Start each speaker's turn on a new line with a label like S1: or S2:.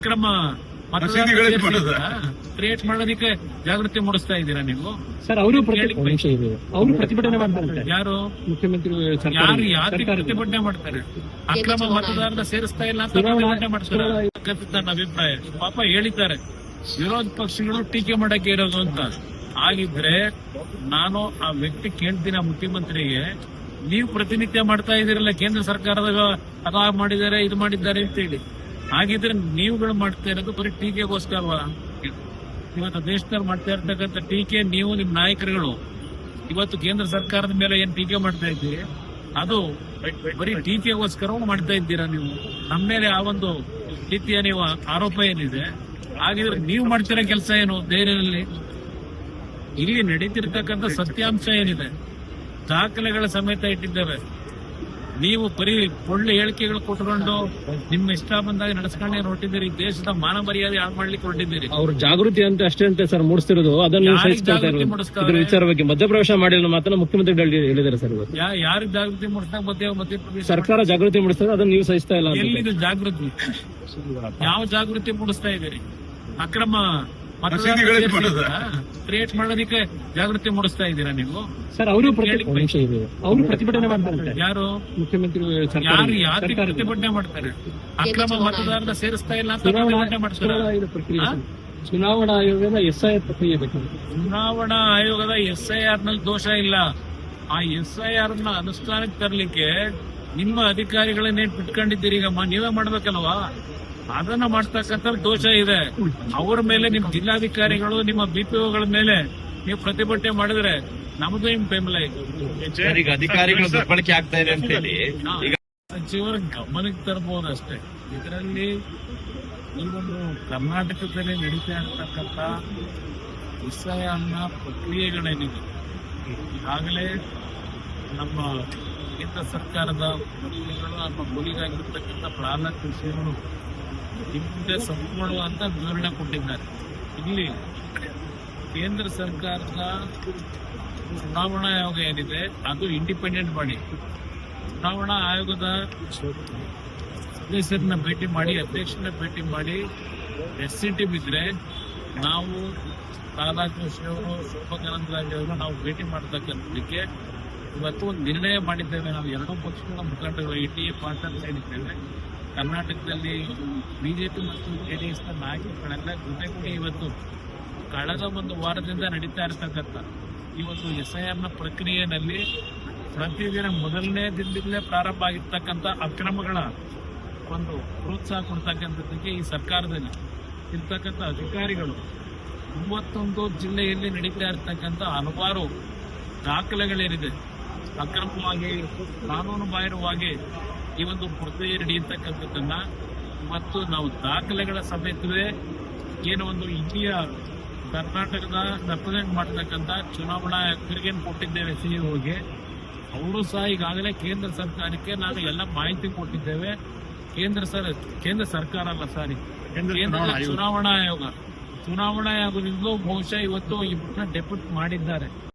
S1: ಕ್ರಮ ಕ್ರಿಯೇಟ್ ಮಾಡೋದಕ್ಕೆ ಜಾಗೃತಿ ಮೂಡಿಸ್ತಾ ಇದ್ದೀರಾ ನೀವು?
S2: ಸರ್ ಅವರು ಪ್ರತಿಭಟನೆ ಮಾಡ್ತಾರೆ.
S1: ಯಾರು
S2: ಮುಖ್ಯಮಂತ್ರಿ
S1: ಯಾರು ಯಾಕೆ ಪ್ರತಿಭಟನೆ ಮಾಡ್ತಾರೆ? ಅಕ್ರಮ ಮತದಾರನ ಸೇರಿಸ್ತಾ ಇಲ್ಲ ಅಂತ ಪ್ರತಿಭಟನೆ ಮಾಡ್ತಾರೆ. ನನ್ನ ಅಭಿಪ್ರಾಯ ಪಾಪ ಹೇಳಿದ್ದಾರೆ ವಿರೋಧ ಪಕ್ಷಗಳು ಟೀಕೆ ಮಾಡಕ್ಕೆ ಇರೋದು ಅಂತ. ಆಗಿದ್ರೆ ನಾನು ಆ ವ್ಯಕ್ತಿ ಕೇಳ್ತೀನಿ, ಆ ಮುಖ್ಯಮಂತ್ರಿಗೆ, ನೀವು ಪ್ರತಿನಿತ್ಯ ಮಾಡ್ತಾ ಇದ್ದೀರಲ್ಲ ಕೇಂದ್ರ ಸರ್ಕಾರದಾಗ ಅದ ಮಾಡಿದ್ದಾರೆ ಇದು ಮಾಡಿದ್ದಾರೆ ಅಂತ ಹೇಳಿ. ಹಾಗಿದ್ರೆ ನೀವುಗಳು ಮಾಡ್ತಾ ಇರೋದು ಬರೀ ಟೀಕೆಗೋಸ್ಕರವಾ? ಇವತ್ತು ದೇಶದಲ್ಲಿ ಮಾಡ್ತಾ ಇರ್ತಕ್ಕಂಥ ಟೀಕೆ ನೀವು ನಿಮ್ ನಾಯಕರುಗಳು ಇವತ್ತು ಕೇಂದ್ರ ಸರ್ಕಾರದ ಮೇಲೆ ಏನ್ ಟೀಕೆ ಮಾಡ್ತಾ ಇದ್ದೀರಿ ಅದು ಬರೀ ಟೀಕೆಗೋಸ್ಕರ ಮಾಡ್ತಾ ಇದ್ದೀರಾ ನೀವು. ನಮ್ಮ ಮೇಲೆ ಆ ಒಂದು ರೀತಿಯ ನೀವು ಆರೋಪ ಏನಿದೆ, ಹಾಗಿದ್ರೆ ನೀವು ಮಾಡ್ತಿರೋ ಕೆಲಸ ಏನು ಧೈರ್ಯದಲ್ಲಿ? ಇಲ್ಲಿ ನಡೀತಿರ್ತಕ್ಕಂಥ ಸತ್ಯಾಂಶ ಏನಿದೆ, ದಾಖಲೆಗಳ ಸಮೇತ ಇಟ್ಟಿದ್ದೇವೆ. ನೀವು ಬರೀ ಒಳ್ಳೆ ಹೇಳಿಕೆಗಳು ಕೊಟ್ಕೊಂಡು ನಿಮ್ಮ ಇಷ್ಟ ಬಂದಾಗ ನಡೆಸ್ಕೊಂಡೇ ಹೊರಟಿದ್ದೀರಿ. ದೇಶದ ಮಾನ ಮರ್ಯಾದೆ ಹಾಳು ಮಾಡ್ಲಿಕ್ಕೆ ಹೊರಟಿದ್ದೀರಿ.
S2: ಅವ್ರ ಜಾಗೃತಿ ಅಂತ ಅಷ್ಟೇ ಅಂತ ಸರ್ ಮೂಡಿಸ್ತಿರೋದು, ಅದನ್ನು ವಿಚಾರ ಬಗ್ಗೆ ಮಧ್ಯಪ್ರವೇಶ ಮಾಡಿಲ್ಲ ಮಾತ್ರ ಮುಖ್ಯಮಂತ್ರಿಗಳು ಹೇಳಿದ್ದಾರೆ ಸರ್.
S1: ಯಾರಿಗೆ ಜಾಗೃತಿ ಮೂಡಿಸಿದಾಗ ಮಧ್ಯಪ್ರವೇಶ
S2: ಸರ್ಕಾರ ಜಾಗೃತಿ ಮೂಡಿಸ್ತಾರೆ, ಅದನ್ನು ನೀವು ಸಹಿಸ್ತಾ ಇಲ್ಲ.
S1: ಎಲ್ಲಿದೆ ಜಾಗೃತಿ? ಯಾವ ಜಾಗೃತಿ ಮೂಡಿಸ್ತಾ ಇದ್ದೀರಿ? ಅಕ್ರಮ ಕ್ರಿಯೇಟ್ ಮಾಡೋದಕ್ಕೆ ಜಾಗೃತಿ ಮೂಡಿಸ್ತಾ ಇದ್ದೀರಾ ನೀವು?
S2: ಸರ್ ಅವರು ಪ್ರತಿಭಟನೆ ಮಾಡ್ತಾರೆ.
S1: ಯಾರು
S2: ಮುಖ್ಯಮಂತ್ರಿ
S1: ಯಾರು ಯಾಕೆ ಪ್ರತಿಭಟನೆ ಮಾಡ್ತಾರೆ? ಅಕ್ರಮ ಮತದಾರನ ಸೇರಿಸ್ತಾ ಇಲ್ಲ ಅಂತ ಪ್ರತಿಭಟನೆ ಮಾಡ್ತಾರೆ.
S2: ಚುನಾವಣಾ ಆಯೋಗದ SIR ಪ್ರಕ್ರಿಯೆ ಬೇಕು.
S1: ಚುನಾವಣಾ ಆಯೋಗದ SIR ನಲ್ಲಿ ದೋಷ ಇಲ್ಲ. ಆ SIR ನ ಅನುಷ್ಠಾನಕ್ಕೆ ತರಲಿಕ್ಕೆ ನಿಮ್ಮ ಅಧಿಕಾರಿಗಳನ್ನೇ ಬಿಟ್ಕೊಂಡಿದ್ದೀರಿ. ಈಗ ನೀವೇ ಮಾಡ್ಬೇಕಲ್ವಾ? ಅದನ್ನ ಮಾಡ್ತಕ್ಕಂಥ ದೋಷ ಇದೆ. ಅವ್ರ ಮೇಲೆ ನಿಮ್ಮ ಜಿಲ್ಲಾಧಿಕಾರಿಗಳು ನಿಮ್ಮ BPOಗಳ ಮೇಲೆ ನೀವು ಪ್ರತಿಭಟನೆ ಮಾಡಿದ್ರೆ ನಮ್ದು ನಿಮ್ ಬೆಂಬಲ ಇದೆ.
S3: ಈಗ ಅಧಿಕಾರಿಗಳು ದುರ್ಬಳಕೆ ಆಗ್ತಾ ಇದೆ ಅಂತ ಹೇಳಿ
S1: ಸಚಿವರ ಗಮನಕ್ಕೆ ತರಬಹುದು ಅಷ್ಟೇ. ಇದರಲ್ಲಿ ಈ ಒಂದು ಕರ್ನಾಟಕದಲ್ಲಿ ನಡೀತಾ ಇರತಕ್ಕಂಥ SIR ಪ್ರಕ್ರಿಯೆಗಳೇನಿದೆ, ಈಗಾಗಲೇ ನಮ್ಮ ಕೇಂದ್ರ ಸರ್ಕಾರದ ಪ್ರತಿನಿಧಿಗಳು ನಮ್ಮ ಗೋಲಿಗಾಗಿರ್ತಕ್ಕಂಥ ಪ್ರಾರಂಭ ವಿಷಯಗಳು ಹಿಂದೆ ಸಂಪೂರ್ಣವಾದ ವಿವರಣೆ ಕೊಟ್ಟಿದ್ದಾರೆ. ಇಲ್ಲಿ ಕೇಂದ್ರ ಸರ್ಕಾರದ ಚುನಾವಣಾ ಆಯೋಗ ಏನಿದೆ ಅದು ಇಂಡಿಪೆಂಡೆಂಟ್ ಬಾಡಿ. ಚುನಾವಣಾ ಆಯೋಗದ ಸದಸ್ಯರನ್ನ ಭೇಟಿ ಮಾಡಿ, ಅಧ್ಯಕ್ಷರನ್ನ ಭೇಟಿ ಮಾಡಿ SCT ಬಿದ್ರೆ ನಾವು ಪ್ರಹ್ಲಾದ್ ಜೋಶಿ ಅವರು, ಶೋಭಾ ಕರಂದ್ಲಾಜೆ ಅವರು ನಾವು ಭೇಟಿ ಮಾಡತಕ್ಕಂಥದ್ದಕ್ಕೆ ಇವತ್ತು ಒಂದು ನಿರ್ಣಯ ಮಾಡಿದ್ದೇವೆ. ನಾವು ಎರಡೂ ಪಕ್ಷಗಳ ಮುಖಂಡರು ATA ಪಾರ್ಟ್ನರ್ಸ್ ಏನಿದ್ದೇವೆ, ಕರ್ನಾಟಕದಲ್ಲಿ BJP ಮತ್ತು JDS ನ ನಾಯಕರುಗಳೆಲ್ಲ ಜೊತೆಗೂಡಿ ಇವತ್ತು ಕಳೆದ ಒಂದು ವಾರದಿಂದ ನಡೀತಾ ಇರತಕ್ಕಂಥ ಈ ಒಂದು SIR ಪ್ರಕ್ರಿಯೆಯಲ್ಲಿ ಪ್ರತಿದಿನ ಮೊದಲನೇ ದಿನದಿಂದಲೇ ಪ್ರಾರಂಭ ಆಗಿರ್ತಕ್ಕಂಥ ಅಕ್ರಮಗಳ ಒಂದು ಪ್ರೋತ್ಸಾಹ ಕೊಡ್ತಕ್ಕಂಥದ್ದಕ್ಕೆ ಈ ಸರ್ಕಾರದಲ್ಲಿ ಇರ್ತಕ್ಕಂಥ ಅಧಿಕಾರಿಗಳು 31 ಜಿಲ್ಲೆಯಲ್ಲಿ ನಡೀತಾ ಇರತಕ್ಕಂಥ ಹಲವಾರು ದಾಖಲೆಗಳೇನಿದೆ, ಅಕ್ರಮವಾಗಿ ಕಾನೂನು ಬಾಹಿರವಾಗಿ ಈ ಒಂದು ಪ್ರಕ್ರಿಯೆ ನಡೆಯತಕ್ಕಂಥದ್ದನ್ನ ಇವತ್ತು ನಾವು ದಾಖಲೆಗಳ ಸಮೇತವೇ ಏನು ಒಂದು ಇಲ್ಲಿಯ ಕರ್ನಾಟಕದ ರೆಪ್ರೆಸೆಂಟ್ ಮಾಡತಕ್ಕಂಥ ಚುನಾವಣಾ ಆಯುಕ್ತರಿಗೆ ಕೊಟ್ಟಿದ್ದೇವೆ. CEOಗೆ ಅವರು ಸಹ ಈಗಾಗಲೇ ಕೇಂದ್ರ ಸರ್ಕಾರಕ್ಕೆ ನಾವು ಎಲ್ಲ ಮಾಹಿತಿ ಕೊಟ್ಟಿದ್ದೇವೆ. ಕೇಂದ್ರ ಸರ್ಕಾರ ಅಲ್ಲ, ಸಾರಿ, ಕೇಂದ್ರ ಚುನಾವಣಾ ಆಯೋಗದಿಂದಲೂ ಬಹುಶಃ ಇವತ್ತು ಇಬ್ಬರನ್ನ ಡೆಪ್ಯೂಟ್ ಮಾಡಿದ್ದಾರೆ.